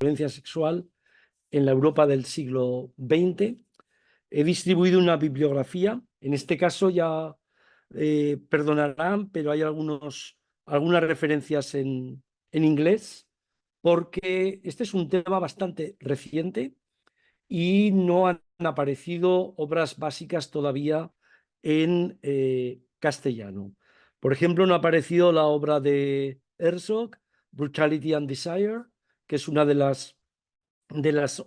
violencia sexual en la Europa del siglo XX. He distribuido una bibliografía, en este caso ya perdonarán, pero hay algunas referencias en inglés, porque este es un tema bastante reciente y no han aparecido obras básicas todavía en castellano. Por ejemplo, no ha aparecido la obra de Herzog, Brutality and Desire, que es una de las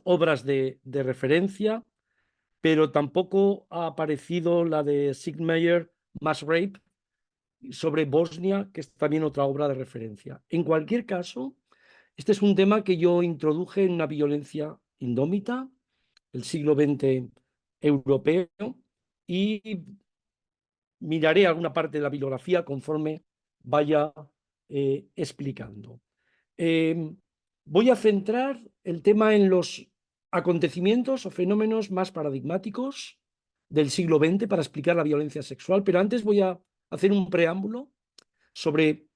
obras de referencia, pero tampoco ha aparecido la de Sigmayer, Mass Rape, sobre Bosnia, que es también otra obra de referencia. En cualquier caso, este es un tema que yo introduje en una violencia indómita, el siglo XX europeo, y miraré alguna parte de la bibliografía conforme vaya explicando. Voy a centrar el tema en los acontecimientos o fenómenos más paradigmáticos del siglo XX para explicar la violencia sexual, pero antes voy a hacer un preámbulo sobre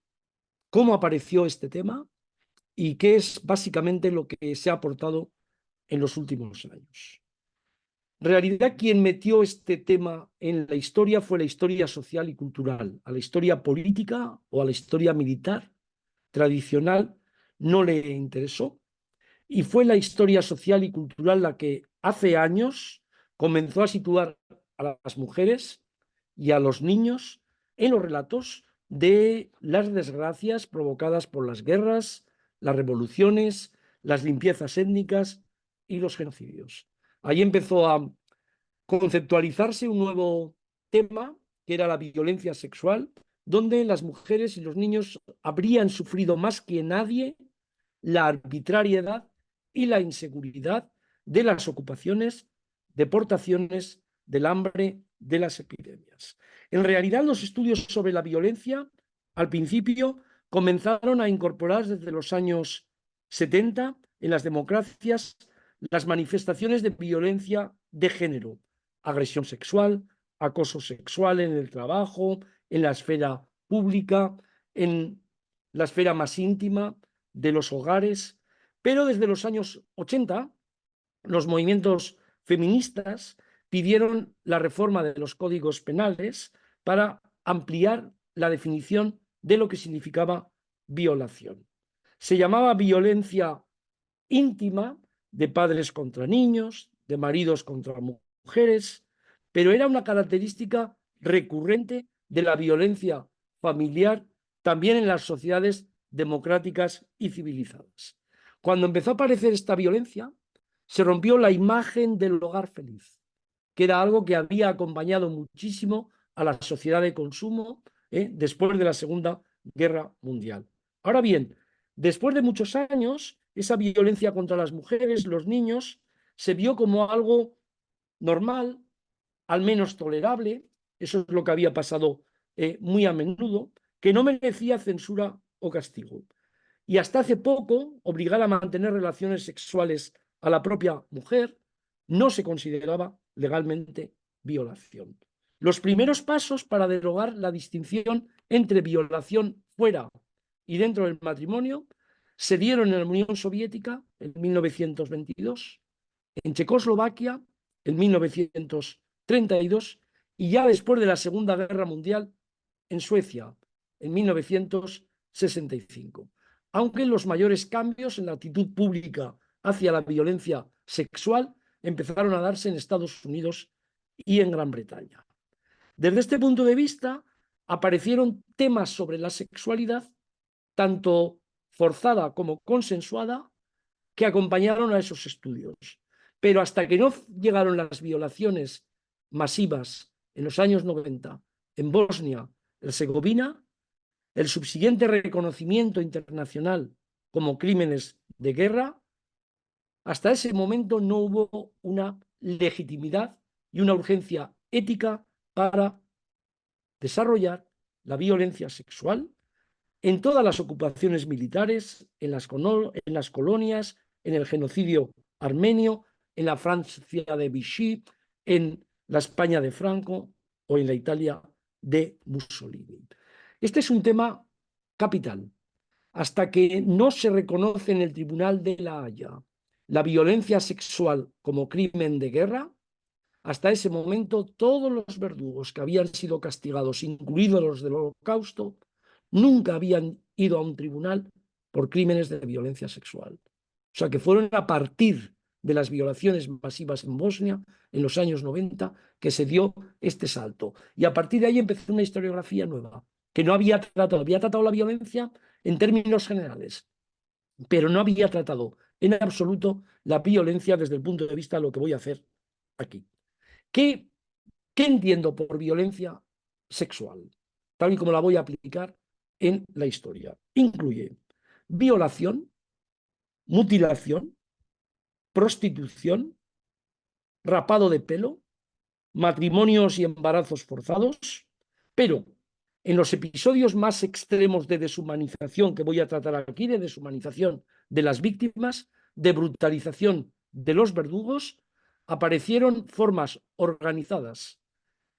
cómo apareció este tema y qué es básicamente lo que se ha aportado en los últimos años. En realidad, quien metió este tema en la historia fue la historia social y cultural. A la historia política o a la historia militar tradicional no le interesó. Y fue la historia social y cultural la que hace años comenzó a situar a las mujeres y a los niños en los relatos de las desgracias provocadas por las guerras, las revoluciones, las limpiezas étnicas y los genocidios. Ahí empezó a conceptualizarse un nuevo tema, que era la violencia sexual, donde las mujeres y los niños habrían sufrido más que nadie la arbitrariedad y la inseguridad de las ocupaciones, deportaciones, del hambre, de las epidemias. En realidad, los estudios sobre la violencia, al principio, comenzaron a incorporar desde los años 70 en las democracias las manifestaciones de violencia de género, agresión sexual, acoso sexual en el trabajo, en la esfera pública, en la esfera más íntima de los hogares, pero desde los años 80 los movimientos feministas pidieron la reforma de los códigos penales para ampliar la definición de lo que significaba violación. Se llamaba violencia íntima, de padres contra niños, de maridos contra mujeres, pero era una característica recurrente de la violencia familiar también en las sociedades democráticas y civilizadas. Cuando empezó a aparecer esta violencia, se rompió la imagen del hogar feliz, que era algo que había acompañado muchísimo a la sociedad de consumo después de la Segunda Guerra Mundial. Ahora bien, después de muchos años, esa violencia contra las mujeres, los niños, se vio como algo normal, al menos tolerable, eso es lo que había pasado muy a menudo, que no merecía censura o castigo. Y hasta hace poco, obligar a mantener relaciones sexuales a la propia mujer no se consideraba legalmente violación. Los primeros pasos para derogar la distinción entre violación fuera y dentro del matrimonio se dieron en la Unión Soviética en 1922, en Checoslovaquia en 1932 y ya después de la Segunda Guerra Mundial en Suecia en 1965. Aunque los mayores cambios en la actitud pública hacia la violencia sexual empezaron a darse en Estados Unidos y en Gran Bretaña. Desde este punto de vista, aparecieron temas sobre la sexualidad, tanto forzada como consensuada, que acompañaron a esos estudios. Pero hasta que no llegaron las violaciones masivas en los años 90 en Bosnia y Herzegovina, el subsiguiente reconocimiento internacional como crímenes de guerra, hasta ese momento no hubo una legitimidad y una urgencia ética para desarrollar la violencia sexual en todas las ocupaciones militares, en las colonias, en el genocidio armenio, en la Francia de Vichy, en la España de Franco o en la Italia de Mussolini. Este es un tema capital. hasta que no se reconoce en el Tribunal de La Haya la violencia sexual como crimen de guerra, hasta ese momento todos los verdugos que habían sido castigados, incluidos los del Holocausto, nunca habían ido a un tribunal por crímenes de violencia sexual. O sea que fueron a partir de las violaciones masivas en Bosnia en los años 90 que se dio este salto. Y a partir de ahí empezó una historiografía nueva, que no había tratado la violencia en términos generales, pero no había tratado en absoluto la violencia desde el punto de vista de lo que voy a hacer aquí. ¿Qué entiendo por violencia sexual? Tal y como la voy a aplicar en la historia. Incluye violación, mutilación, prostitución, rapado de pelo, matrimonios y embarazos forzados, pero en los episodios más extremos de deshumanización que voy a tratar aquí, de deshumanización de las víctimas, de brutalización de los verdugos, aparecieron formas organizadas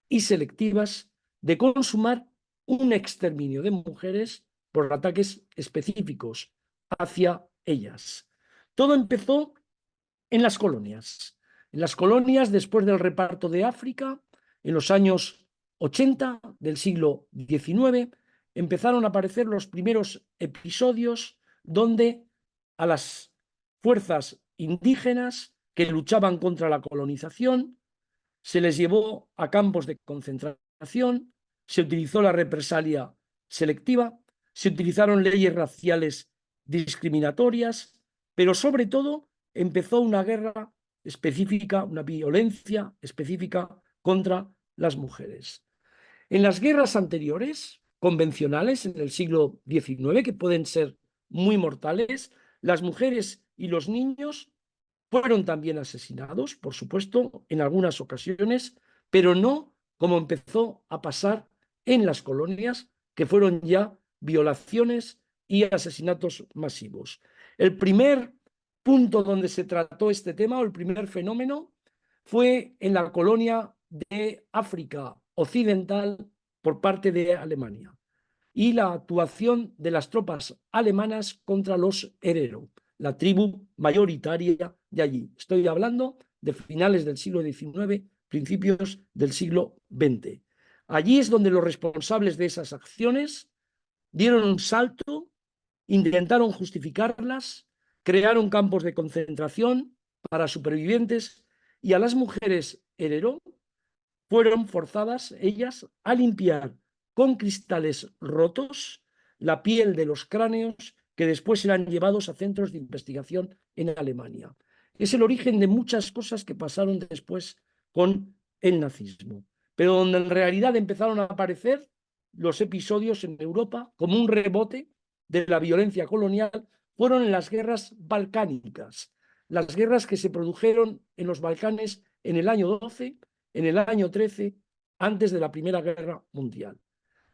y selectivas de consumar un exterminio de mujeres por ataques específicos hacia ellas. Todo empezó en las colonias. En las colonias, después del reparto de África, en los años 80 del siglo XIX, empezaron a aparecer los primeros episodios donde a las fuerzas indígenas que luchaban contra la colonización se les llevó a campos de concentración, se utilizó la represalia selectiva, se utilizaron leyes raciales discriminatorias, pero sobre todo empezó una guerra específica, una violencia específica contra las mujeres. En las guerras anteriores, convencionales, en el siglo XIX, que pueden ser muy mortales, las mujeres y los niños fueron también asesinados, por supuesto, en algunas ocasiones, pero no como empezó a pasar en las colonias, que fueron ya violaciones y asesinatos masivos. El primer punto donde se trató este tema, o el primer fenómeno, fue en la colonia de África Occidental por parte de Alemania y la actuación de las tropas alemanas contra los Herero, la tribu mayoritaria de allí. Estoy hablando de finales del siglo XIX, principios del siglo XX. Allí es donde los responsables de esas acciones dieron un salto, intentaron justificarlas, crearon campos de concentración para supervivientes y a las mujeres Herero fueron forzadas ellas a limpiar con cristales rotos la piel de los cráneos que después serán llevados a centros de investigación en Alemania. Es el origen de muchas cosas que pasaron después con el nazismo, pero donde en realidad empezaron a aparecer los episodios en Europa como un rebote de la violencia colonial fueron en las guerras balcánicas, las guerras que se produjeron en los Balcanes en el año 12, en el año 13, antes de la Primera Guerra Mondiale.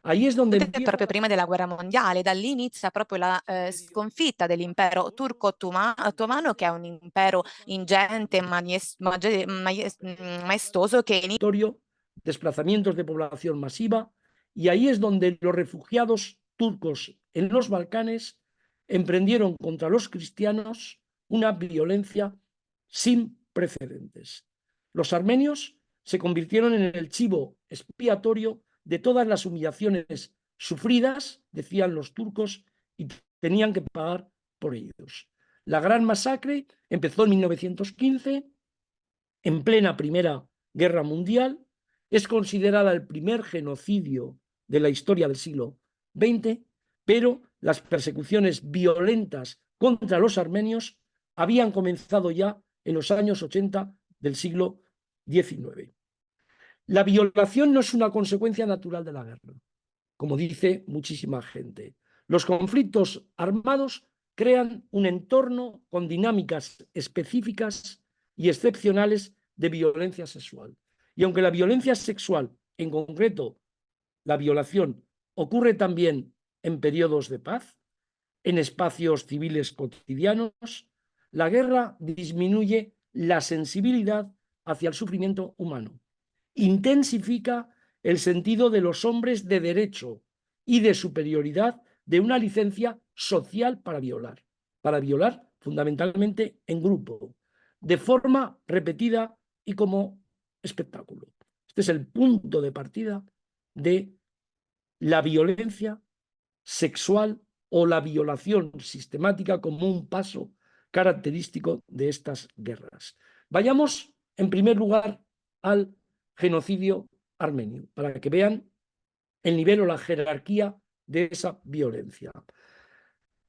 Ahí es donde empieza... Proprio prima della guerra mondiale, da lì inizia proprio la sconfitta dell'impero turco-ottomano, che è un impero ingente, maestoso, che desplazamientos de población masiva, y ahí es donde los refugiados turcos en los Balcanes emprendieron contra los cristianos una violencia sin precedentes. Los armenios se convirtieron en el chivo expiatorio de todas las humillaciones sufridas, decían los turcos, y tenían que pagar por ellos. La gran masacre empezó en 1915, en plena Primera Guerra Mundial, es considerada el primer genocidio de la historia del siglo XX, pero las persecuciones violentas contra los armenios habían comenzado ya en los años 80 del siglo XIX. La violación no es una consecuencia natural de la guerra, como dice muchísima gente. Los conflictos armados crean un entorno con dinámicas específicas y excepcionales de violencia sexual. Y aunque la violencia sexual, en concreto la violación, ocurre también en periodos de paz, en espacios civiles cotidianos, la guerra disminuye la sensibilidad hacia el sufrimiento humano, intensifica el sentido de los hombres de derecho y de superioridad de una licencia social para violar fundamentalmente en grupo, de forma repetida y como espectáculo. Este es el punto de partida de la violencia sexual o la violación sistemática como un paso característico de estas guerras. Vayamos, en primer lugar, al genocidio armenio, para que vean el nivel o la jerarquía de esa violencia.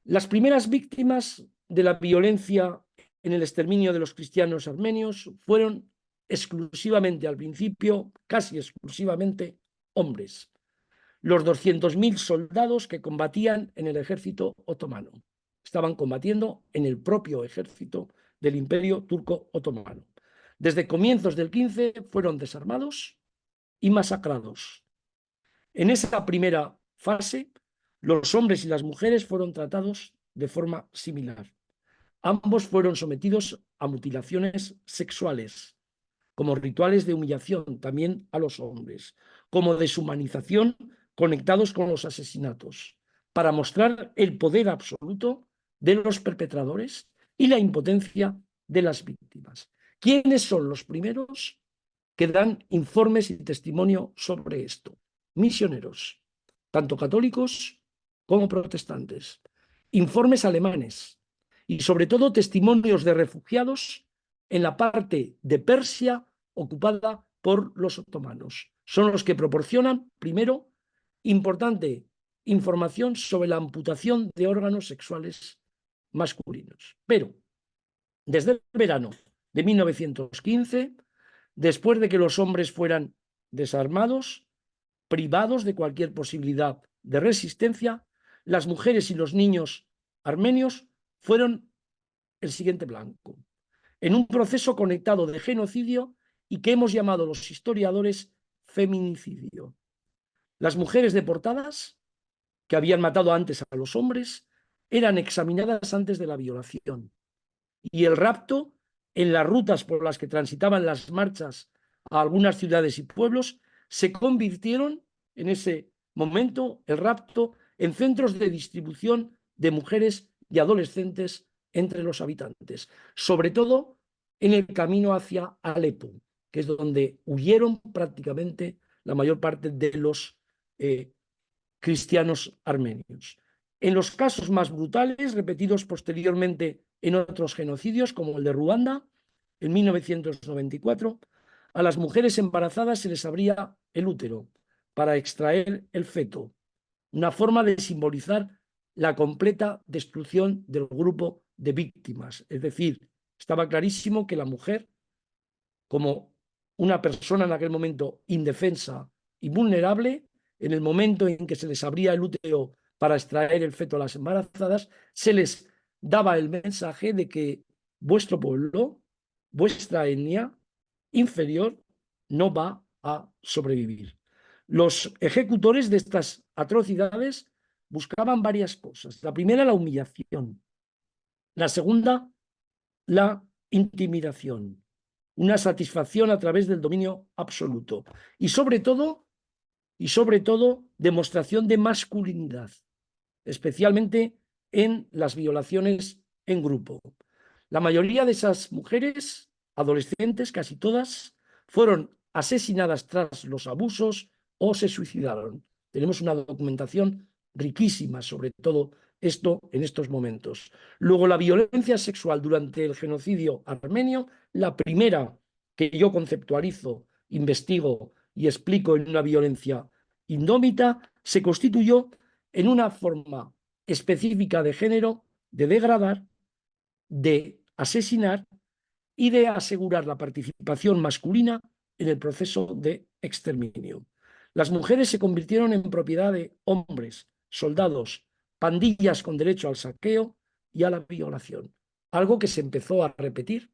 Las primeras víctimas de la violencia en el exterminio de los cristianos armenios fueron exclusivamente, al principio, casi exclusivamente, hombres. Los 200.000 soldados que combatían en el ejército otomano. Estaban combatiendo en el propio ejército del Imperio Turco Otomano. Desde comienzos del 15 fueron desarmados y masacrados. En esa primera fase, los hombres y las mujeres fueron tratados de forma similar. Ambos fueron sometidos a mutilaciones sexuales, como rituales de humillación también a los hombres, como deshumanización conectados con los asesinatos, para mostrar el poder absoluto de los perpetradores y la impotencia de las víctimas. ¿Quiénes son los primeros que dan informes y testimonio sobre esto? Misioneros, tanto católicos como protestantes, informes alemanes y sobre todo testimonios de refugiados en la parte de Persia ocupada por los otomanos. Son los que proporcionan, primero, importante información sobre la amputación de órganos sexuales masculinos. Pero, desde el verano de 1915, después de que los hombres fueran desarmados, privados de cualquier posibilidad de resistencia, las mujeres y los niños armenios fueron el siguiente blanco, en un proceso conectado de genocidio y que hemos llamado los historiadores feminicidio. Las mujeres deportadas, que habían matado antes a los hombres, eran examinadas antes de la violación. Y el rapto, en las rutas por las que transitaban las marchas a algunas ciudades y pueblos, se convirtieron en ese momento, el rapto, en centros de distribución de mujeres y adolescentes entre los habitantes, sobre todo en el camino hacia Alepo, que es donde huyeron prácticamente la mayor parte de los cristianos armenios. En los casos más brutales, repetidos posteriormente en otros genocidios, como el de Ruanda, en 1994, a las mujeres embarazadas se les abría el útero para extraer el feto, una forma de simbolizar la completa destrucción del grupo de víctimas. Es decir, estaba clarísimo que la mujer, como una persona en aquel momento indefensa y vulnerable, en el momento en que se les abría el útero para extraer el feto a las embarazadas, se les daba el mensaje de que vuestro pueblo, vuestra etnia inferior, no va a sobrevivir. Los ejecutores de estas atrocidades buscaban varias cosas. La primera, la humillación. La segunda, la intimidación. Una satisfacción a través del dominio absoluto. Y sobre todo, demostración de masculinidad, especialmente en las violaciones en grupo. La mayoría de esas mujeres, adolescentes, casi todas, fueron asesinadas tras los abusos o se suicidaron. Tenemos una documentación riquísima sobre todo esto en estos momentos. Luego, la violencia sexual durante el genocidio armenio, la primera que yo conceptualizo, investigo y explico en una violencia indómita, se constituyó en una forma específica de género, de degradar, de asesinar y de asegurar la participación masculina en el proceso de exterminio. Las mujeres se convirtieron en propiedad de hombres, soldados, pandillas con derecho al saqueo y a la violación, algo que se empezó a repetir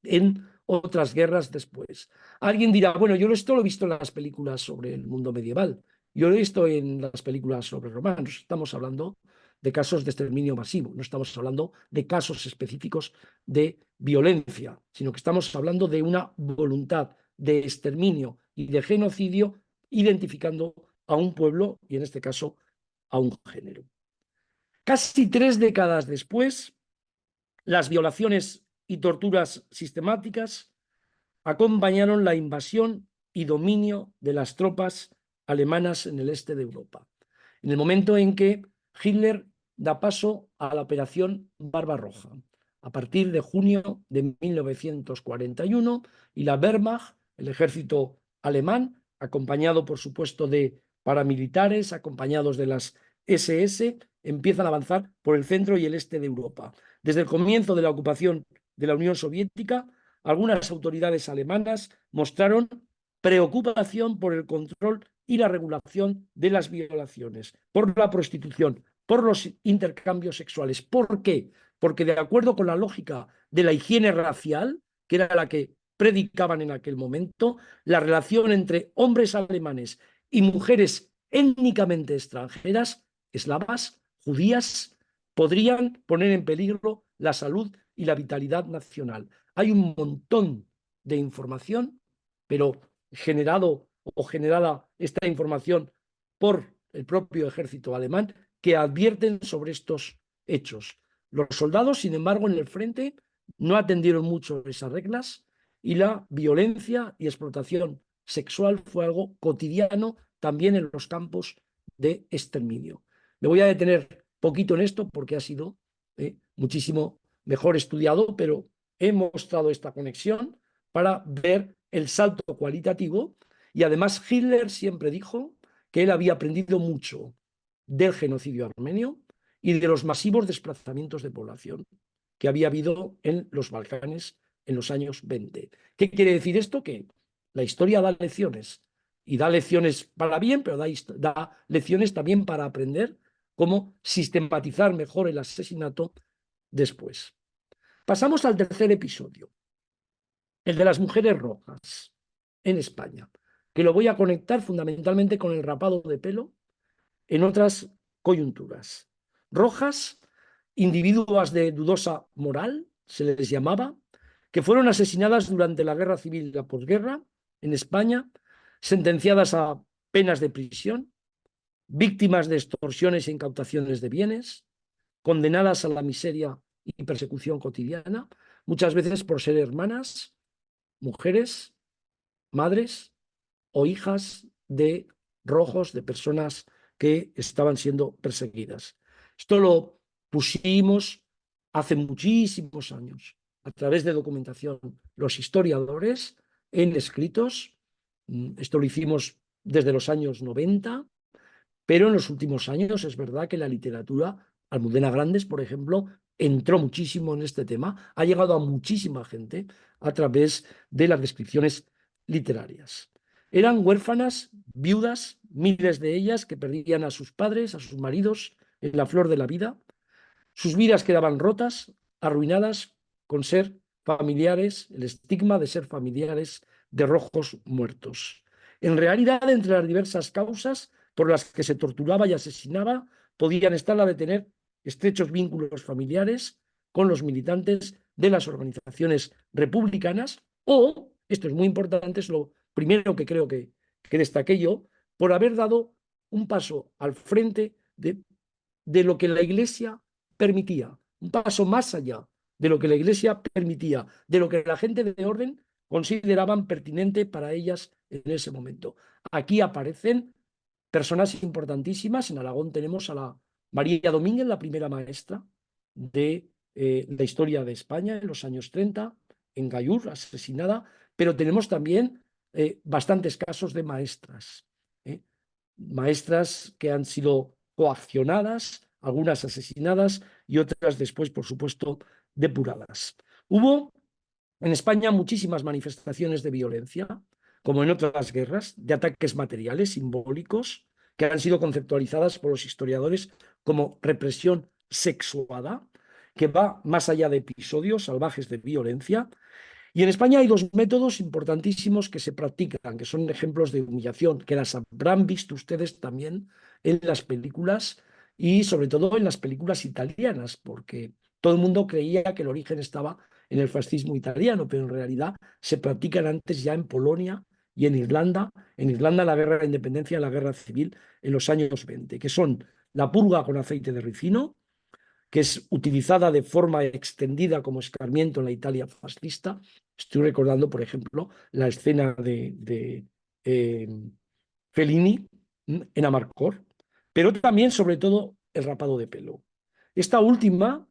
en otras guerras después. Alguien dirá, bueno, yo esto lo he visto en las películas sobre el mundo medieval, yo lo he visto en las películas sobre romanos. Estamos hablando de casos de exterminio masivo, no estamos hablando de casos específicos de violencia, sino que estamos hablando de una voluntad de exterminio y de genocidio identificando a un pueblo y en este caso a un género. Casi 3 décadas después, las violaciones y torturas sistemáticas acompañaron la invasión y dominio de las tropas alemanas en el este de Europa, en el momento en que Hitler da paso a la Operación Barbarroja, a partir de junio de 1941, y la Wehrmacht, el ejército alemán, acompañado por supuesto de paramilitares, acompañados de las SS, empiezan a avanzar por el centro y el este de Europa. Desde el comienzo de la ocupación de la Unión Soviética, algunas autoridades alemanas mostraron preocupación por el control y la regulación de las violaciones, por la prostitución, por los intercambios sexuales. ¿Por qué? Porque de acuerdo con la lógica de la higiene racial, que era la que predicaban en aquel momento, la relación entre hombres alemanes y mujeres étnicamente extranjeras, eslavas, judías, podrían poner en peligro la salud y la vitalidad nacional. Hay un montón de información, pero generada esta información por el propio ejército alemán, que advierten sobre estos hechos. Los soldados, sin embargo, en el frente no atendieron mucho esas reglas y la violencia y explotación sexual fue algo cotidiano también en los campos de exterminio. Me voy a detener poquito en esto porque ha sido muchísimo mejor estudiado, pero he mostrado esta conexión para ver el salto cualitativo, y además Hitler siempre dijo que él había aprendido mucho del genocidio armenio y de los masivos desplazamientos de población que había habido en los Balcanes en los años 20. ¿Qué quiere decir esto? Que la historia da lecciones, y da lecciones para bien, pero da lecciones también para aprender cómo sistematizar mejor el asesinato después. Pasamos al tercer episodio, el de las mujeres rojas en España, que lo voy a conectar fundamentalmente con el rapado de pelo en otras coyunturas. Rojas, individuas de dudosa moral, se les llamaba, que fueron asesinadas durante la Guerra Civil y la posguerra en España, sentenciadas a penas de prisión, víctimas de extorsiones e incautaciones de bienes, condenadas a la miseria y persecución cotidiana, muchas veces por ser hermanas, mujeres, madres o hijas de rojos, de personas que estaban siendo perseguidas. Esto lo pusimos hace muchísimos años a través de documentación los historiadores en escritos. Esto lo hicimos desde los años 90, pero en los últimos años es verdad que la literatura, Almudena Grandes, por ejemplo, entró muchísimo en este tema, ha llegado a muchísima gente a través de las descripciones literarias. Eran huérfanas, viudas, miles de ellas que perdían a sus padres, a sus maridos en la flor de la vida. Sus vidas quedaban rotas, arruinadas, con ser familiares, el estigma de ser familiares de rojos muertos. En realidad, entre las diversas causas por las que se torturaba y asesinaba, podían estar la de tener estrechos vínculos familiares con los militantes de las organizaciones republicanas, o, esto es muy importante, es lo primero que creo que destaqué yo, por haber dado un paso al frente de lo que la Iglesia permitía, un paso más allá de lo que la Iglesia permitía, de lo que la gente de orden consideraban pertinente para ellas en ese momento. Aquí aparecen personas importantísimas. En Aragón tenemos a la María Domínguez, la primera maestra de la historia de España en los años 30, en Gallur, asesinada, pero tenemos también bastantes casos de maestras, maestras que han sido coaccionadas, algunas asesinadas y otras después, por supuesto, depuradas. Hubo en España muchísimas manifestaciones de violencia, como en otras guerras, de ataques materiales, simbólicos, que han sido conceptualizadas por los historiadores como represión sexuada, que va más allá de episodios salvajes de violencia. Y en España hay dos métodos importantísimos que se practican, que son ejemplos de humillación, que las habrán visto ustedes también en las películas, y sobre todo en las películas italianas, porque todo el mundo creía que el origen estaba en el fascismo italiano, pero en realidad se practican antes ya en Polonia y en Irlanda. En Irlanda la guerra de independencia y la guerra civil en los años 20, que son la purga con aceite de ricino, que es utilizada de forma extendida como escarmiento en la Italia fascista. Estoy recordando, por ejemplo, la escena de Fellini en Amarcord, pero también, sobre todo, el rapado de pelo. Esta última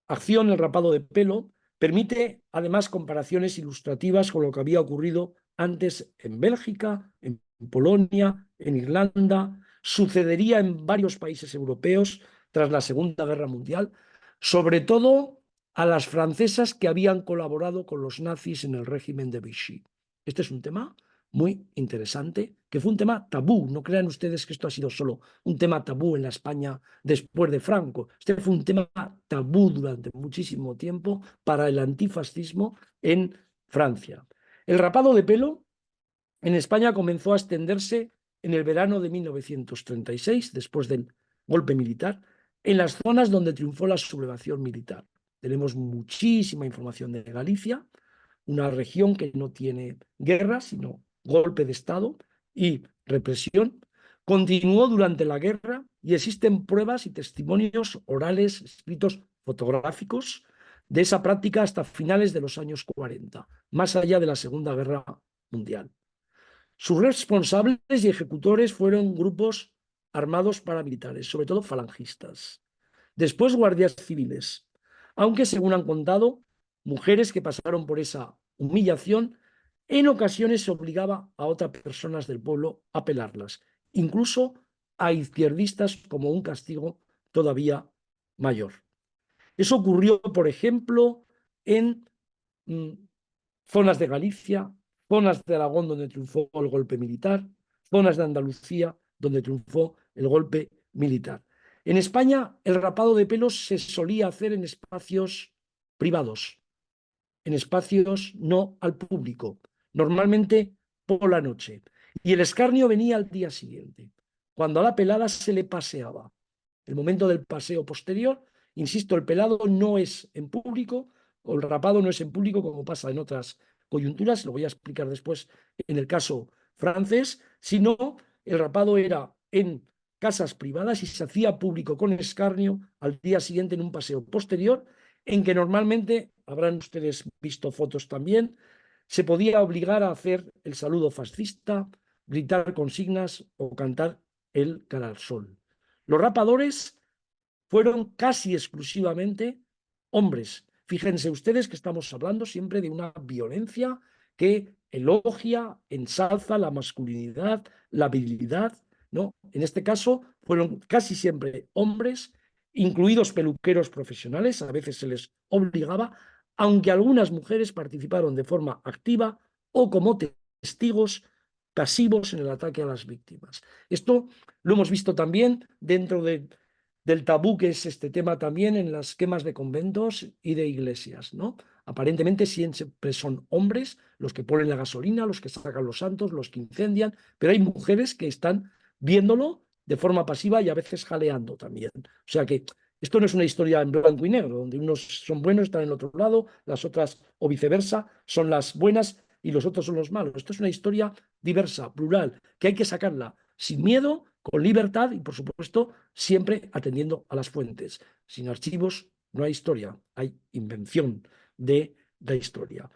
acción, el rapado de pelo, permite además comparaciones ilustrativas con lo que había ocurrido antes en Bélgica, en Polonia, en Irlanda, sucedería en varios países europeos tras la Segunda Guerra Mundial, sobre todo a las francesas que habían colaborado con los nazis en el régimen de Vichy. Este es un tema muy interesante, que fue un tema tabú. No crean ustedes que esto ha sido solo un tema tabú en la España después de Franco. Este fue un tema tabú durante muchísimo tiempo para el antifascismo en Francia. El rapado de pelo en España comenzó a extenderse en el verano de 1936, después del golpe militar, en las zonas donde triunfó la sublevación militar. Tenemos muchísima información de Galicia, una región que no tiene guerra, sino golpe de Estado y represión. Continuó durante la guerra y existen pruebas y testimonios orales, escritos, fotográficos de esa práctica hasta finales de los años 40, más allá de la Segunda Guerra Mundial. Sus responsables y ejecutores fueron grupos armados paramilitares, sobre todo falangistas. Después guardias civiles, aunque según han contado, mujeres que pasaron por esa humillación, en ocasiones se obligaba a otras personas del pueblo a pelarlas, incluso a izquierdistas como un castigo todavía mayor. Eso ocurrió, por ejemplo, en zonas de Galicia, zonas de Aragón donde triunfó el golpe militar, zonas de Andalucía donde triunfó el golpe militar. En España, el rapado de pelos se solía hacer en espacios privados, en espacios no al público, normalmente por la noche. Y el escarnio venía al día siguiente, cuando a la pelada se le paseaba. El momento del paseo posterior, insisto, el pelado no es en público, o el rapado no es en público como pasa en otras coyunturas, lo voy a explicar después en el caso francés, sino el rapado era en casas privadas y se hacía público con escarnio al día siguiente en un paseo posterior, en que normalmente, habrán ustedes visto fotos también, se podía obligar a hacer el saludo fascista, gritar consignas o cantar el cara al sol. Los rapadores fueron casi exclusivamente hombres. Fíjense ustedes que estamos hablando siempre de una violencia que elogia, ensalza la masculinidad, la virilidad, ¿no? En este caso fueron casi siempre hombres, incluidos peluqueros profesionales, a veces se les obligaba, aunque algunas mujeres participaron de forma activa o como testigos pasivos en el ataque a las víctimas. Esto lo hemos visto también dentro del tabú que es este tema también en las quemas de conventos y de iglesias, ¿no? Aparentemente siempre son hombres los que ponen la gasolina, los que sacan los santos, los que incendian, pero hay mujeres que están viéndolo de forma pasiva y a veces jaleando también. O sea que esto no es una historia en blanco y negro, donde unos son buenos, están en el otro lado, las otras, o viceversa, son las buenas y los otros son los malos. Esto es una historia diversa, plural, que hay que sacarla sin miedo, con libertad y, por supuesto, siempre atendiendo a las fuentes. Sin archivos no hay historia, hay invención de la historia.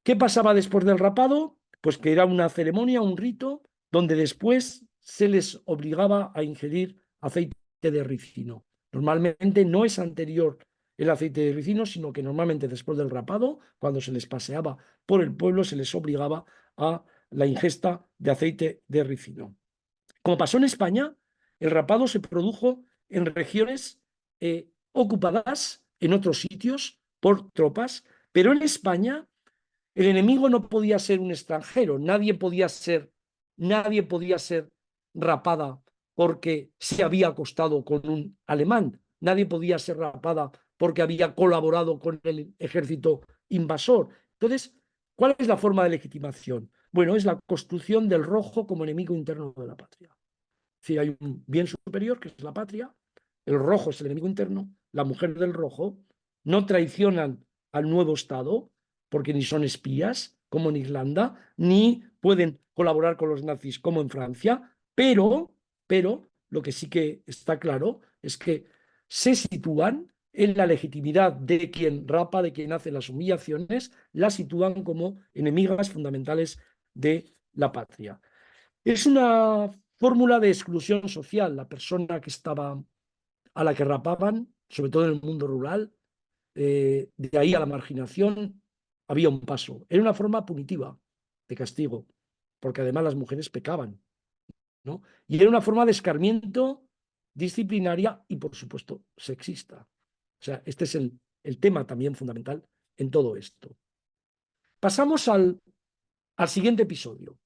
¿Qué pasaba después del rapado? Pues que era una ceremonia, un rito, donde después se les obligaba a ingerir aceite de ricino. Normalmente no es anterior el aceite de ricino, sino que normalmente después del rapado, cuando se les paseaba por el pueblo, se les obligaba a la ingesta de aceite de ricino. Como pasó en España, el rapado se produjo en regiones ocupadas en otros sitios por tropas, pero en España el enemigo no podía ser un extranjero, nadie podía ser rapada porque se había acostado con un alemán, nadie podía ser rapada porque había colaborado con el ejército invasor. Entonces, ¿cuál es la forma de legitimación? Bueno, es la construcción del rojo como enemigo interno de la patria. Es decir, hay un bien superior que es la patria, el rojo es el enemigo interno, la mujer del rojo, no traicionan al nuevo Estado porque ni son espías como en Irlanda, ni pueden colaborar con los nazis como en Francia, pero lo que sí que está claro es que se sitúan en la legitimidad de quien rapa, de quien hace las humillaciones, la sitúan como enemigas fundamentales de la patria. Es una fórmula de exclusión social. La persona que estaba a la que rapaban, sobre todo en el mundo rural, de ahí a la marginación, había un paso. Era una forma punitiva de castigo, porque además las mujeres pecaban, ¿no? Y era una forma de escarmiento disciplinaria y, por supuesto, sexista. O sea, este es el tema también fundamental en todo esto. Pasamos al siguiente episodio,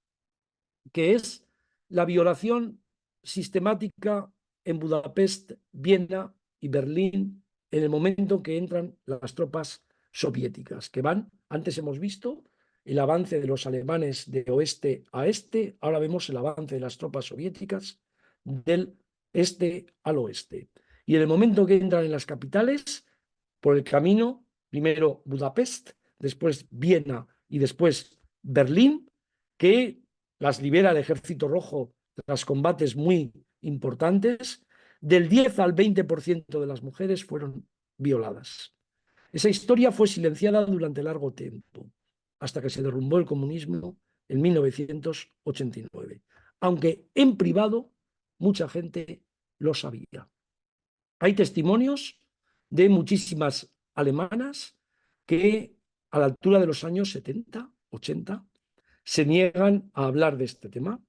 que es la violación sistemática en Budapest, Viena y Berlín en el momento que entran las tropas soviéticas, que van, antes hemos visto el avance de los alemanes de oeste a este, ahora vemos el avance de las tropas soviéticas del este al oeste. Y en el momento que entran en las capitales, por el camino, primero Budapest, después Viena y después Berlín, que las libera el Ejército Rojo tras combates muy importantes, del 10 al 20% de las mujeres fueron violadas. Esa historia fue silenciada durante largo tiempo, hasta que se derrumbó el comunismo en 1989, aunque en privado mucha gente lo sabía. Hay testimonios de muchísimas alemanas que a la altura de los años 70, 80, se niegan a hablar de este tema,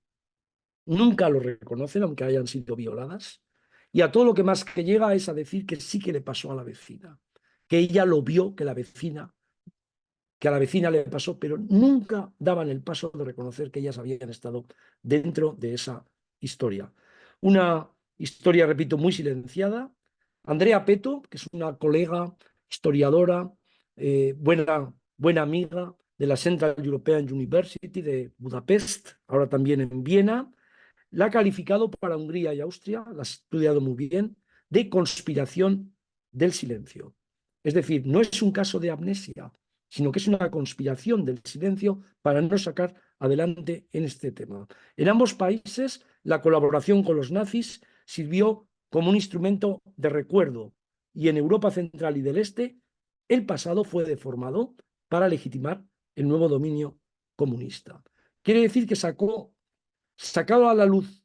nunca lo reconocen, aunque hayan sido violadas, y a todo lo que más que llega es a decir que sí que le pasó a la vecina, que ella lo vio, que a la vecina le pasó, pero nunca daban el paso de reconocer que ellas habían estado dentro de esa historia. Una historia, repito, muy silenciada. Andrea Peto, que es una colega historiadora, buena amiga de la Central European University de Budapest, ahora también en Viena, la ha calificado para Hungría y Austria, la ha estudiado muy bien, de conspiración del silencio. Es decir, no es un caso de amnesia, sino que es una conspiración del silencio para no sacar adelante en este tema. En ambos países, la colaboración con los nazis sirvió como un instrumento de recuerdo y en Europa Central y del Este, el pasado fue deformado para legitimar el nuevo dominio comunista. Quiere decir que sacado a la luz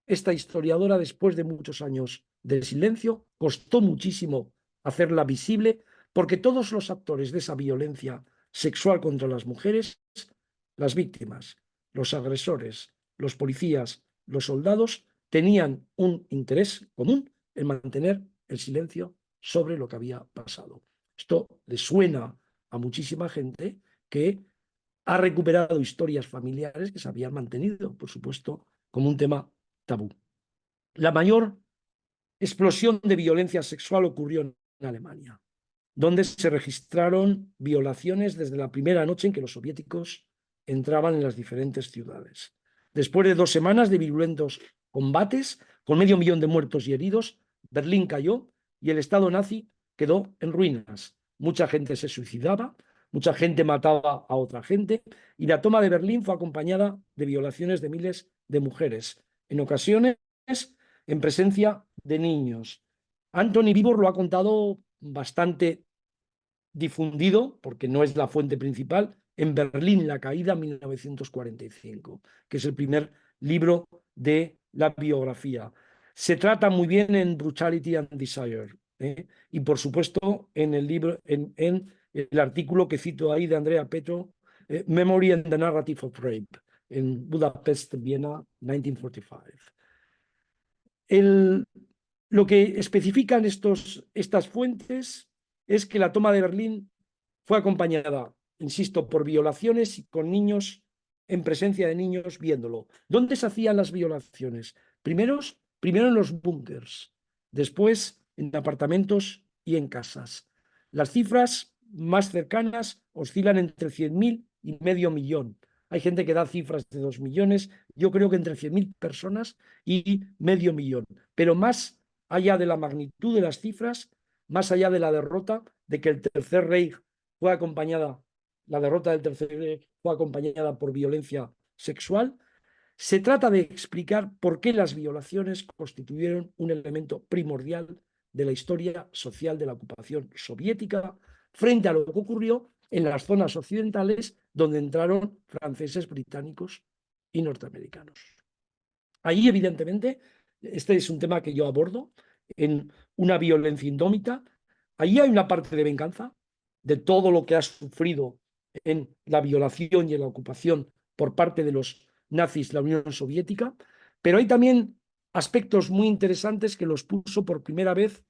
esta historiadora después de muchos años de silencio, costó muchísimo hacerla visible porque todos los actores de esa violencia sexual contra las mujeres, las víctimas, los agresores, los policías, los soldados, tenían un interés común en mantener el silencio sobre lo que había pasado. Esto le suena a muchísima gente que ha recuperado historias familiares que se habían mantenido, por supuesto, como un tema tabú. La mayor explosión de violencia sexual ocurrió en Alemania, donde se registraron violaciones desde la primera noche en que los soviéticos entraban en las diferentes ciudades. Después de 2 semanas de virulentos combates, con 500.000 de muertos y heridos, Berlín cayó y el Estado nazi quedó en ruinas. Mucha gente se suicidaba, mucha gente mataba a otra gente, y la toma de Berlín fue acompañada de violaciones de miles de mujeres, en ocasiones en presencia de niños. Anthony Vivor lo ha contado bastante difundido, porque no es la fuente principal, en Berlín, la caída, 1945, que es el primer libro de la biografía. Se trata muy bien en Brutality and Desire, y por supuesto en el libro, en el artículo que cito ahí de Andrea Petro, Memory and the Narrative of Rape, en Budapest, Viena, 1945. Lo que especifican estas fuentes es que la toma de Berlín fue acompañada, insisto, por violaciones y con niños, en presencia de niños viéndolo. ¿Dónde se hacían las violaciones? Primero en los búnkers, después en apartamentos y en casas. Las cifras más cercanas oscilan entre 100.000 y medio millón. Hay gente que da cifras de 2 millones, yo creo que entre 100.000 personas y medio millón. Pero más allá de la magnitud de las cifras, más allá de la derrota, de que el Tercer Reich fue acompañada, la derrota del Tercer Reich fue acompañada por violencia sexual, se trata de explicar por qué las violaciones constituyeron un elemento primordial de la historia social de la ocupación soviética frente a lo que ocurrió en las zonas occidentales donde entraron franceses, británicos y norteamericanos. Ahí, evidentemente, este es un tema que yo abordo en una violencia indómita. Ahí hay una parte de venganza de todo lo que ha sufrido en la violación y en la ocupación por parte de los nazis la Unión Soviética, pero hay también aspectos muy interesantes que los puso por primera vez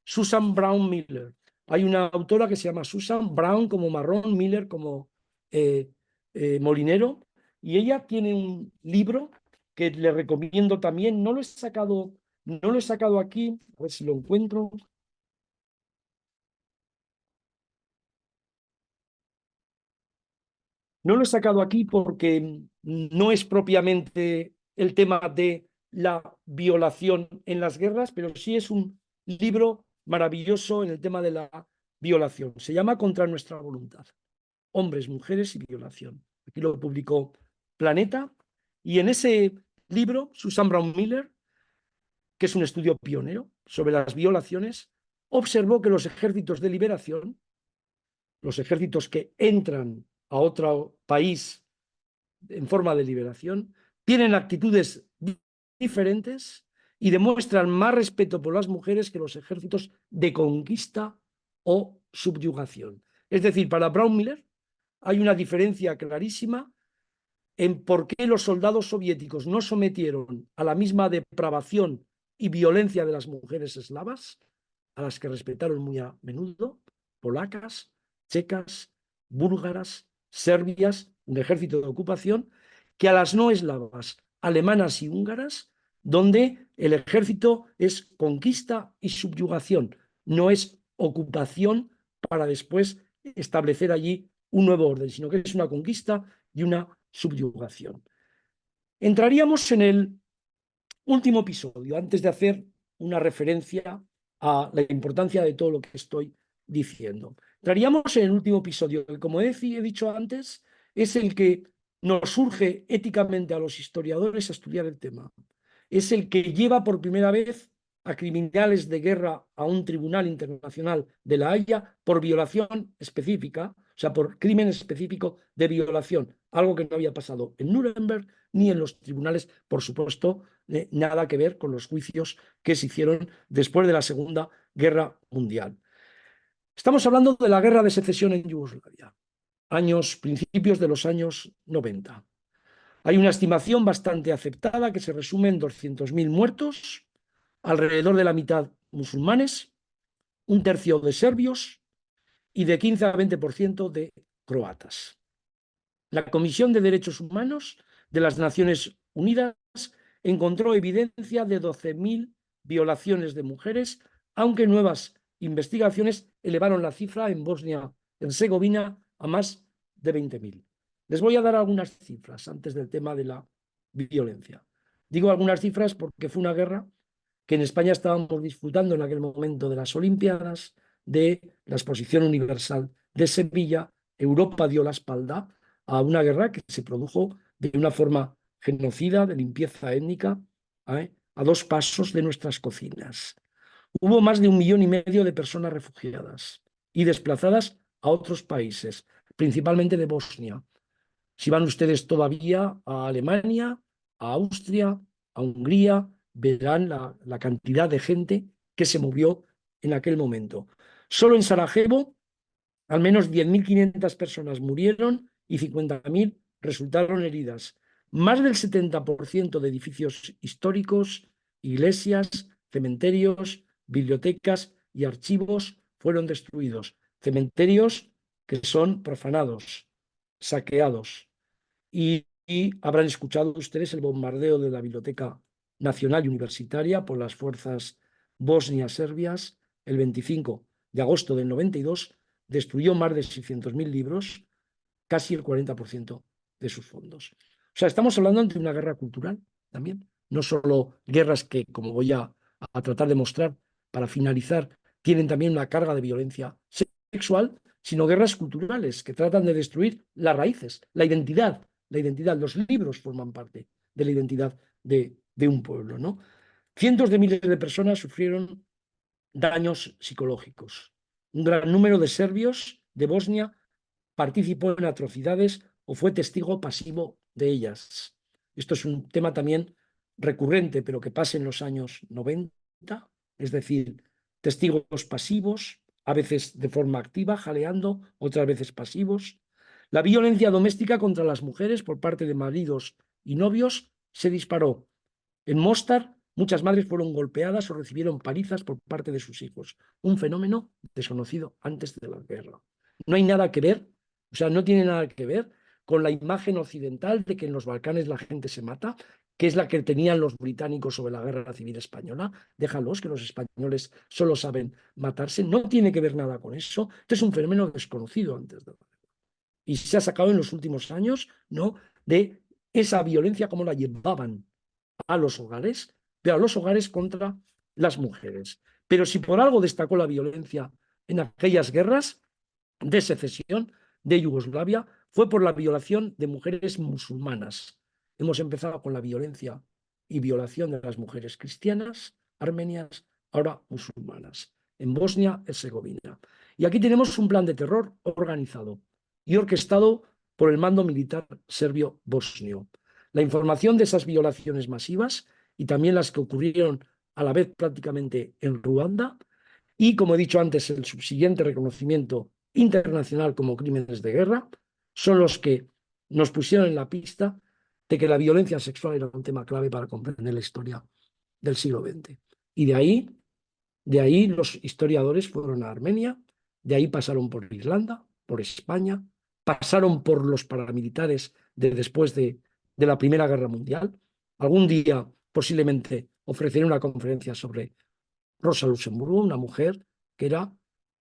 Susan Brown Miller. Hay una autora que se llama Susan Brown como marrón, Miller como molinero, y ella tiene un libro que le recomiendo también. No lo he sacado aquí, a ver si lo encuentro. No lo he sacado aquí porque no es propiamente el tema de la violación en las guerras, pero sí es un libro maravilloso en el tema de la violación. Se llama Contra nuestra voluntad. Hombres, mujeres y violación. Aquí lo publicó Planeta. Y en ese libro, Susan Brown Miller, que es un estudio pionero sobre las violaciones, observó que los ejércitos de liberación, los ejércitos que entran a otro país en forma de liberación, tienen actitudes diferentes y demuestran más respeto por las mujeres que los ejércitos de conquista o subyugación. Es decir, para Brown Miller hay una diferencia clarísima en por qué los soldados soviéticos no sometieron a la misma depravación y violencia de las mujeres eslavas, a las que respetaron muy a menudo, polacas, checas, búlgaras, serbias, un ejército de ocupación, que a las no eslavas, alemanas y húngaras, donde el ejército es conquista y subyugación, no es ocupación para después establecer allí un nuevo orden, sino que es una conquista y una subyugación. Entraríamos en el último episodio, antes de hacer una referencia a la importancia de todo lo que estoy diciendo. Entraríamos en el último episodio, que como he dicho antes, es el que nos surge éticamente a los historiadores a estudiar el tema. Es el que lleva por primera vez a criminales de guerra a un tribunal internacional de La Haya por violación específica, o sea, por crimen específico de violación, algo que no había pasado en Nuremberg ni en los tribunales, por supuesto, nada que ver con los juicios que se hicieron después de la Segunda Guerra Mundial. Estamos hablando de la Guerra de Secesión en Yugoslavia, principios de los años 90. Hay una estimación bastante aceptada que se resume en 200.000 muertos, alrededor de la mitad musulmanes, un tercio de serbios y de 15 a 20% de croatas. La Comisión de Derechos Humanos de las Naciones Unidas encontró evidencia de 12.000 violaciones de mujeres, aunque nuevas investigaciones elevaron la cifra en Bosnia-Herzegovina a más de 20.000. Les voy a dar algunas cifras antes del tema de la violencia. Digo algunas cifras porque fue una guerra que en España estábamos disfrutando en aquel momento de las Olimpiadas, de la Exposición Universal de Sevilla. Europa dio la espalda a una guerra que se produjo de una forma genocida, de limpieza étnica, a 2 pasos de nuestras cocinas. Hubo más de 1,5 millones de personas refugiadas y desplazadas a otros países, principalmente de Bosnia. Si van ustedes todavía a Alemania, a Austria, a Hungría, verán la cantidad de gente que se movió en aquel momento. Solo en Sarajevo, al menos 10.500 personas murieron y 50.000 resultaron heridas. Más del 70% de edificios históricos, iglesias, cementerios, bibliotecas y archivos fueron destruidos. Cementerios que son profanados, saqueados. Y habrán escuchado ustedes el bombardeo de la Biblioteca Nacional y Universitaria por las fuerzas bosnias serbias el 25 de agosto del 92, destruyó más de 600.000 libros, casi el 40% de sus fondos. O sea, estamos hablando de una guerra cultural también, no solo guerras que, como voy a tratar de mostrar para finalizar, tienen también una carga de violencia sexual, sino guerras culturales que tratan de destruir las raíces, la identidad. Los libros forman parte de la identidad de un pueblo, ¿no? Cientos de miles de personas sufrieron daños psicológicos. Un gran número de serbios de Bosnia participó en atrocidades o fue testigo pasivo de ellas. Esto es un tema también recurrente, pero que pasa en los años 90, es decir, testigos pasivos, a veces de forma activa, jaleando, otras veces pasivos. La violencia doméstica contra las mujeres por parte de maridos y novios se disparó. En Mostar, muchas madres fueron golpeadas o recibieron palizas por parte de sus hijos. Un fenómeno desconocido antes de la guerra. No hay nada que ver, o sea, no tiene nada que ver con la imagen occidental de que en los Balcanes la gente se mata, que es la que tenían los británicos sobre la guerra civil española. Déjalos, que los españoles solo saben matarse. No tiene que ver nada con eso. Este es un fenómeno desconocido antes de la guerra. Y se ha sacado en los últimos años, ¿no?, de esa violencia, cómo la llevaban a los hogares, pero a los hogares contra las mujeres. Pero si por algo destacó la violencia en aquellas guerras de secesión de Yugoslavia, fue por la violación de mujeres musulmanas. Hemos empezado con la violencia y violación de las mujeres cristianas, armenias, ahora musulmanas, en Bosnia-Herzegovina. Y aquí tenemos un plan de terror organizado y orquestado por el mando militar serbio-bosnio. La información de esas violaciones masivas y también las que ocurrieron a la vez prácticamente en Ruanda y, como he dicho antes, el subsiguiente reconocimiento internacional como crímenes de guerra, son los que nos pusieron en la pista de que la violencia sexual era un tema clave para comprender la historia del siglo XX. Y de ahí los historiadores fueron a Armenia, de ahí pasaron por Irlanda, por España, pasaron por los paramilitares después de la Primera Guerra Mundial. Algún día posiblemente ofreceré una conferencia sobre Rosa Luxemburgo, una mujer que era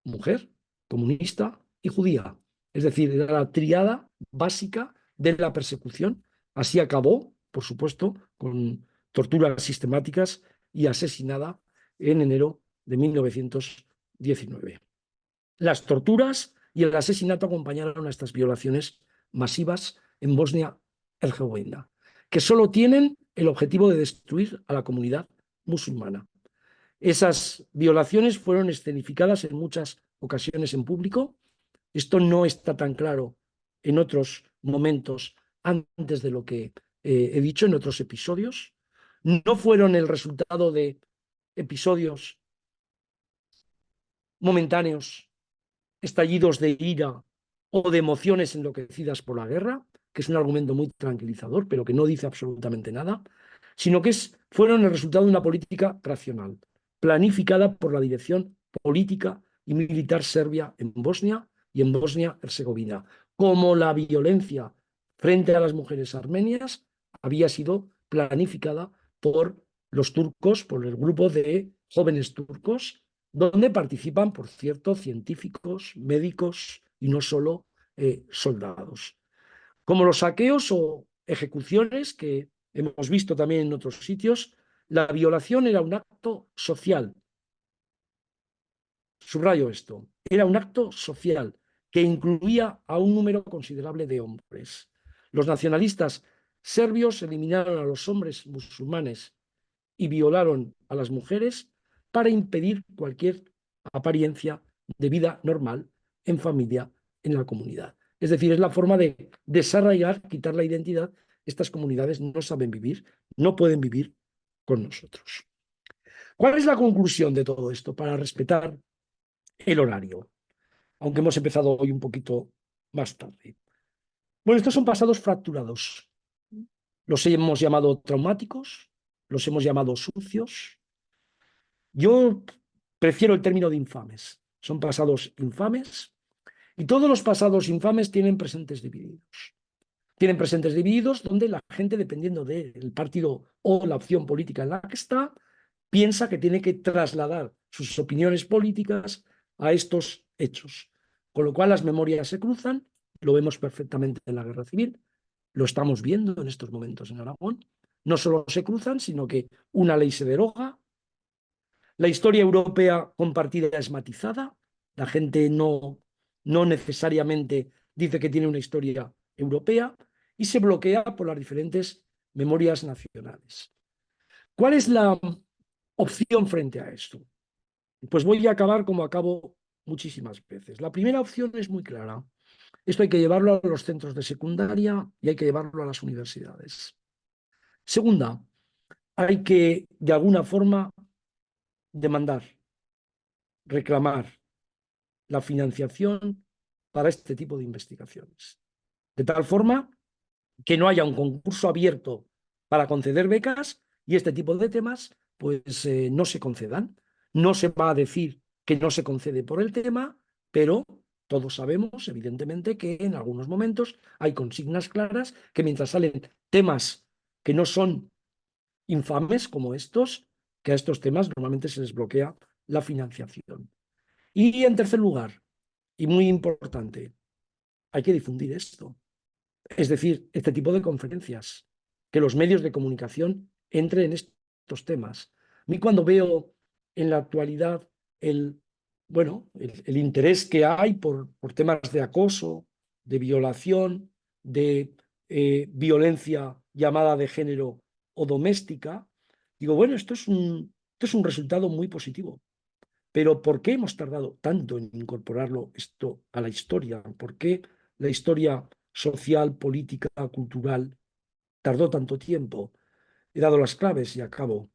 mujer, comunista y judía. Es decir, era la tríada básica de la persecución. Así acabó, por supuesto, con torturas sistemáticas y asesinada en enero de 1919. Las torturas y el asesinato acompañaron a estas violaciones masivas en Bosnia-Herzegovina, que solo tienen el objetivo de destruir a la comunidad musulmana. Esas violaciones fueron escenificadas en muchas ocasiones en público. Esto no está tan claro en otros momentos antes de lo que he dicho, en otros episodios. No fueron el resultado de episodios momentáneos, estallidos de ira o de emociones enloquecidas por la guerra, que es un argumento muy tranquilizador, pero que no dice absolutamente nada, sino que fueron el resultado de una política racional, planificada por la dirección política y militar serbia en Bosnia y en Bosnia-Herzegovina, como la violencia frente a las mujeres armenias había sido planificada por los turcos, por el grupo de jóvenes turcos, donde participan, por cierto, científicos, médicos y no solo soldados. Como los saqueos o ejecuciones que hemos visto también en otros sitios, la violación era un acto social. Subrayo esto, era un acto social que incluía a un número considerable de hombres. Los nacionalistas serbios eliminaron a los hombres musulmanes y violaron a las mujeres para impedir cualquier apariencia de vida normal en familia, en la comunidad. Es decir, es la forma de desarraigar, quitar la identidad. Estas comunidades no saben vivir, no pueden vivir con nosotros. ¿Cuál es la conclusión de todo esto para respetar el horario? Aunque hemos empezado hoy un poquito más tarde. Bueno, estos son pasados fracturados. Los hemos llamado traumáticos, los hemos llamado sucios. Yo prefiero el término de infames. Son pasados infames y todos los pasados infames tienen presentes divididos. Tienen presentes divididos donde la gente, dependiendo del partido o la opción política en la que está, piensa que tiene que trasladar sus opiniones políticas a estos hechos. Con lo cual las memorias se cruzan, lo vemos perfectamente en la guerra civil, lo estamos viendo en estos momentos en Aragón. No solo se cruzan, sino que una ley se deroga. La historia europea compartida es matizada. La gente no necesariamente dice que tiene una historia europea y se bloquea por las diferentes memorias nacionales. ¿Cuál es la opción frente a esto? Pues voy a acabar como acabo muchísimas veces. La primera opción es muy clara. Esto hay que llevarlo a los centros de secundaria y hay que llevarlo a las universidades. Segunda, hay que, de alguna forma, demandar, reclamar la financiación para este tipo de investigaciones. De tal forma que no haya un concurso abierto para conceder becas y este tipo de temas pues no se concedan. No se va a decir que no se concede por el tema, pero todos sabemos, evidentemente, que en algunos momentos hay consignas claras que mientras salen temas que no son infames como estos, que a estos temas normalmente se les bloquea la financiación. Y en tercer lugar, y muy importante, hay que difundir esto. Es decir, este tipo de conferencias, que los medios de comunicación entren en estos temas. A mí cuando veo en la actualidad el interés que hay por temas de acoso, de violación, de violencia llamada de género o doméstica, digo, bueno, esto es un resultado muy positivo. Pero ¿por qué hemos tardado tanto en incorporarlo esto a la historia? ¿Por qué la historia social, política, cultural tardó tanto tiempo? He dado las claves y acabo.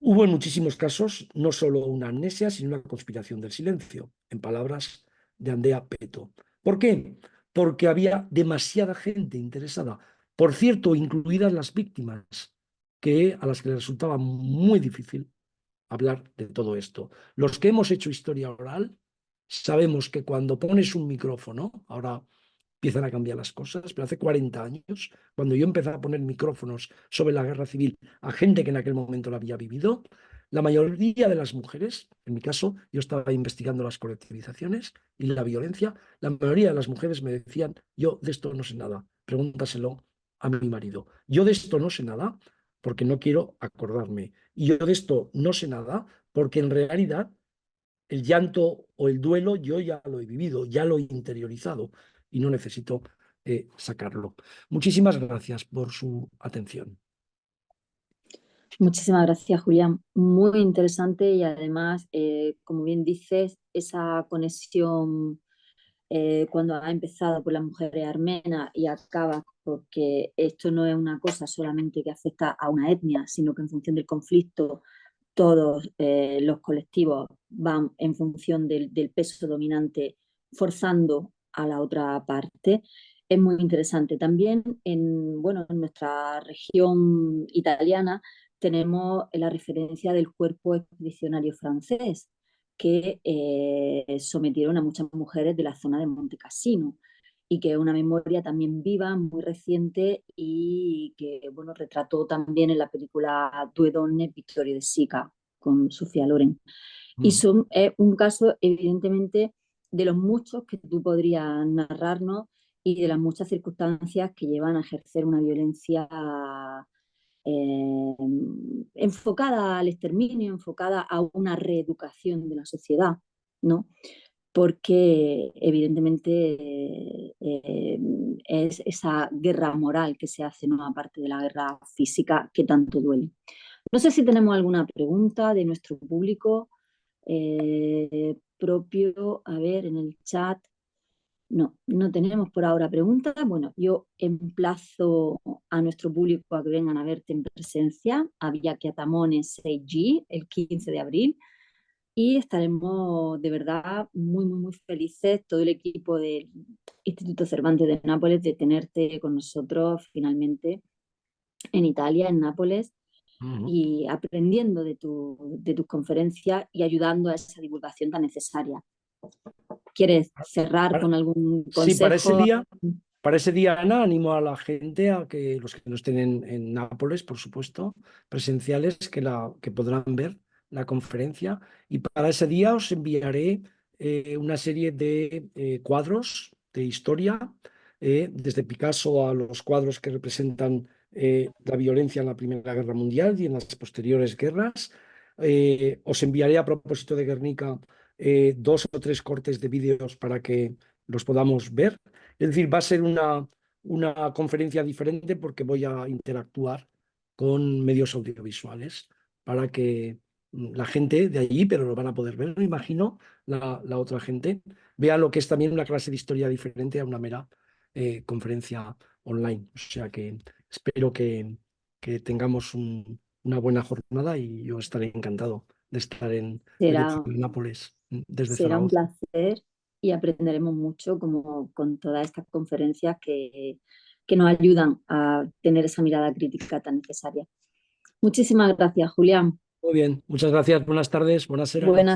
Hubo en muchísimos casos no solo una amnesia, sino una conspiración del silencio, en palabras de Andrea Peto. ¿Por qué? Porque había demasiada gente interesada. Por cierto, incluidas las víctimas, a las que les resultaba muy difícil hablar de todo esto. Los que hemos hecho historia oral sabemos que cuando pones un micrófono, ahora empiezan a cambiar las cosas, pero hace 40 años, cuando yo empecé a poner micrófonos sobre la guerra civil a gente que en aquel momento la había vivido, la mayoría de las mujeres, en mi caso, yo estaba investigando las colectivizaciones y la violencia, la mayoría de las mujeres me decían, yo de esto no sé nada, pregúntaselo a mi marido. Yo de esto no sé nada porque no quiero acordarme. Y yo de esto no sé nada porque en realidad el llanto o el duelo yo ya lo he vivido, ya lo he interiorizado y no necesito sacarlo. Muchísimas gracias por su atención. Muchísimas gracias, Julián. Muy interesante y además, como bien dices, esa conexión cuando ha empezado por las mujeres armenas y acaba porque esto no es una cosa solamente que afecta a una etnia, sino que en función del conflicto todos los colectivos van en función del peso dominante forzando a la otra parte. Es muy interesante. También bueno, en nuestra región italiana tenemos la referencia del cuerpo expedicionario francés, que sometieron a muchas mujeres de la zona de Monte Cassino y que es una memoria también viva, muy reciente y que bueno, retrató también en la película Due donne, Vittorio de Sica con Sofía Loren. Y es un caso evidentemente de los muchos que tú podrías narrarnos y de las muchas circunstancias que llevan a ejercer una violencia eh, enfocada al exterminio, enfocada a una reeducación de la sociedad, ¿no? Porque evidentemente es esa guerra moral que se hace, ¿no? Aparte de la guerra física que tanto duele. No sé si tenemos alguna pregunta de nuestro público propio, a ver, en el chat. No, no tenemos por ahora preguntas. Bueno, yo emplazo a nuestro público a que vengan a verte en presencia a Villa Chiatamone 6G el 15 de abril y estaremos de verdad muy, muy, muy felices, todo el equipo del Instituto Cervantes de Nápoles, de tenerte con nosotros finalmente en Italia, en Nápoles, y aprendiendo de tus conferencias y ayudando a esa divulgación tan necesaria. ¿Quieres cerrar con algún Sí, consejo? para ese día, Ana, animo a la gente, a que los que no estén en Nápoles, por supuesto, presenciales, que podrán ver la conferencia. Y para ese día os enviaré una serie de cuadros de historia, desde Picasso a los cuadros que representan la violencia en la Primera Guerra Mundial y en las posteriores guerras. Os enviaré a propósito de Guernica 2 o 3 cortes de vídeos para que los podamos ver. Es decir, va a ser una conferencia diferente porque voy a interactuar con medios audiovisuales para que la gente de allí, pero lo van a poder ver, me imagino, la otra gente, vea lo que es también una clase de historia diferente a una mera conferencia online. O sea que espero que tengamos una buena jornada y yo estaré encantado de estar en el Será, de Nápoles desde será un Zaragoza. placer y aprenderemos mucho como con todas estas conferencias que nos ayudan a tener esa mirada crítica tan necesaria. Muchísimas gracias, Julián. Muy bien, muchas gracias, buenas tardes, buenas Buenas